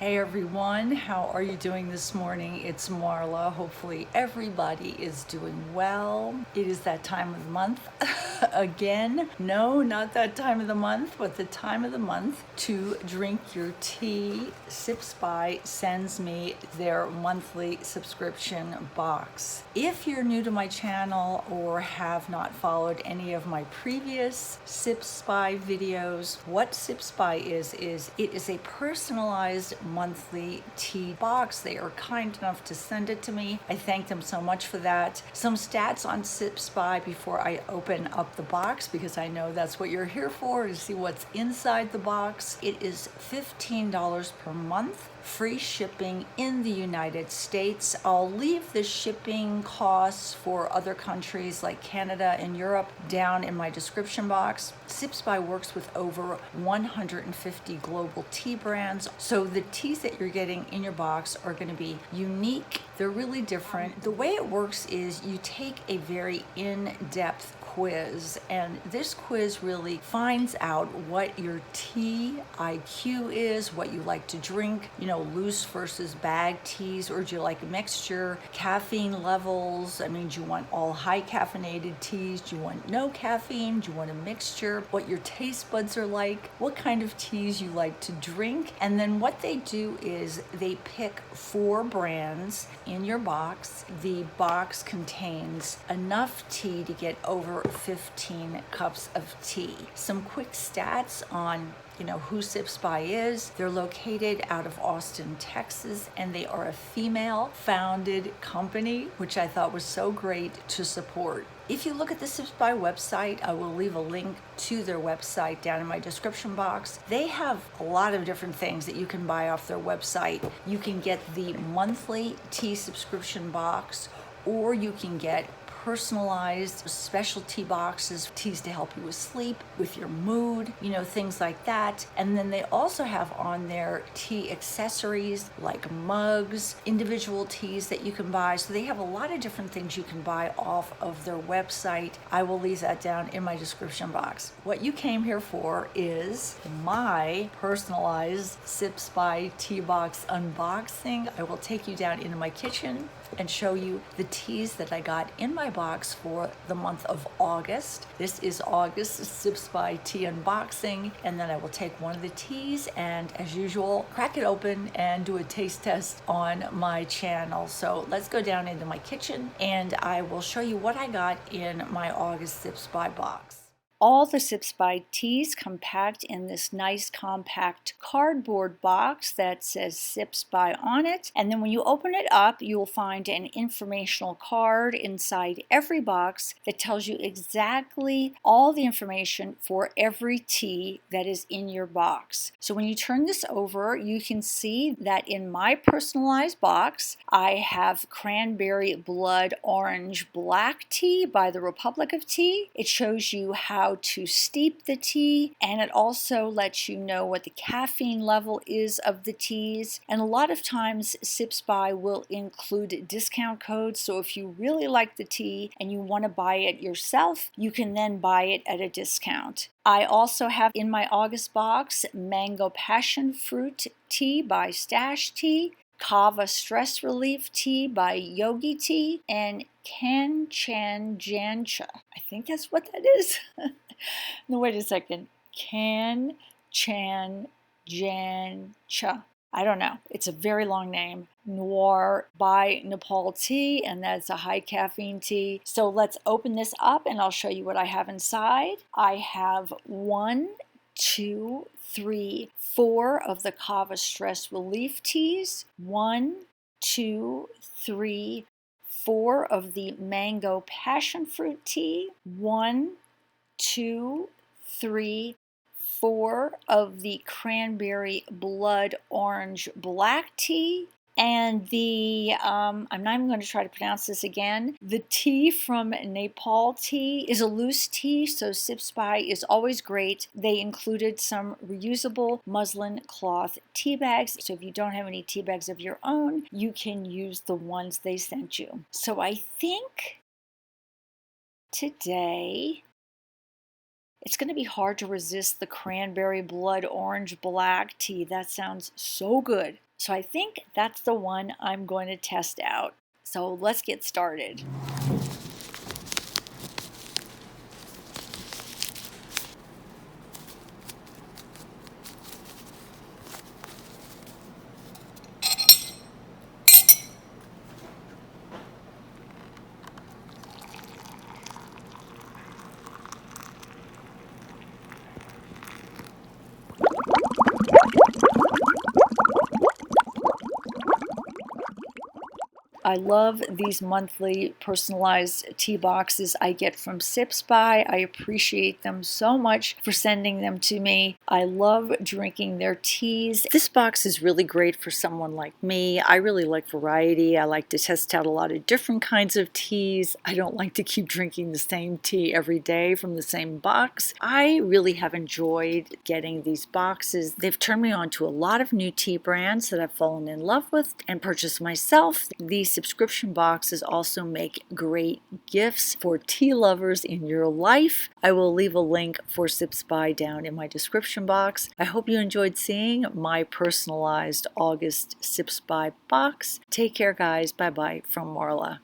Hey everyone, how are you doing this morning? It's Marla. Hopefully everybody is doing well. It is that time of the month again. No, not that time of the month, but the time of the month to drink your tea. Sips by sends me their monthly subscription box. If you're new to my channel or have not followed any of my previous Sips by videos, what Sips by is it is a personalized monthly tea box. They are kind enough to send it to me. I thank them so much for that. Some stats on Sips by before I open up the box, because I know that's what you're here for, to see what's inside the box. It is $15 per month. Free shipping in the United States. I'll leave the shipping costs for other countries like Canada and Europe down in my description box. Sips by works with over 150 global tea brands, so the teas that you're getting in your box are going to be unique. They're really different. The way it works is you take a very in-depth quiz, and this quiz really finds out what your tea IQ is, what you like to drink, loose versus bag teas, or do you like a mixture, caffeine levels. I mean, do you want all high caffeinated teas? Do you want no caffeine? Do you want a mixture? What your taste buds are like, what kind of teas you like to drink. And then what they do is they pick 4 brands in your box. The box contains enough tea to get over 15 cups of tea. Some quick stats on who Sips by is. They're located out of Austin, Texas, and they are a female founded company, which I thought was so great to support. If you look at the Sips by website, I will leave a link to their website down in my description box. They have a lot of different things that you can buy off their website. You can get the monthly tea subscription box, or you can get personalized specialty boxes, teas to help you with sleep, with your mood, things like that. And then they also have on there tea accessories like mugs, individual teas that you can buy. So they have a lot of different things you can buy off of their website. I will leave that down in my description box. What you came here for is my personalized Sips by tea box unboxing. I will take you down into my kitchen and show you the teas that I got in my box for the month of August. This is August Sips by tea unboxing, and then I will take one of the teas and, as usual, crack it open and do a taste test on my channel. So let's go down into my kitchen and I will show you what I got in my August Sips by box. All the Sips by teas come packed in this nice compact cardboard box that says Sips by on it. And then when you open it up, you will find an informational card inside every box that tells you exactly all the information for every tea that is in your box. So when you turn this over, you can see that in my personalized box, I have Cranberry Blood Orange Black Tea by the Republic of Tea. It shows you how to steep the tea, and it also lets you know what the caffeine level is of the teas. And a lot of times Sips by will include discount codes, so if you really like the tea and you want to buy it yourself, you can then buy it at a discount. I also have in my August box Mango Passion Fruit Tea by Stash Tea, Kava Stress Relief Tea by Yogi Tea, and Kanchan Jancha. I think that's what that is. No, wait a second. Kanchan Jancha. I don't know. It's a very long name. Noir by Nepal Tea, and that's a high caffeine tea. So let's open this up and I'll show you what I have inside. I have 1, 2, 3, 4 of the Kava Stress Relief Teas. 1, 2, 3, 4 of the Mango Passion Fruit Tea. 1, 2, 3, 4 of the Cranberry Blood Orange Black Tea, and the, I'm not even going to try to pronounce this again, the tea from Nepal Tea is a loose tea, so Sips by is always great. They included some reusable muslin cloth tea bags, so if you don't have any tea bags of your own, you can use the ones they sent you. So I think today it's going to be hard to resist the Cranberry Blood Orange Black Tea. That sounds so good. So I think that's the one I'm going to test out. So let's get started. I love these monthly personalized tea boxes I get from Sips By. I appreciate them so much for sending them to me. I love drinking their teas. This box is really great for someone like me. I really like variety. I like to test out a lot of different kinds of teas. I don't like to keep drinking the same tea every day from the same box. I really have enjoyed getting these boxes. They've turned me on to a lot of new tea brands that I've fallen in love with and purchased myself. These subscription boxes also make great gifts for tea lovers in your life. I will leave a link for Sips By down in my description box. I hope you enjoyed seeing my personalized August Sips By box. Take care, guys. Bye-bye from Marla.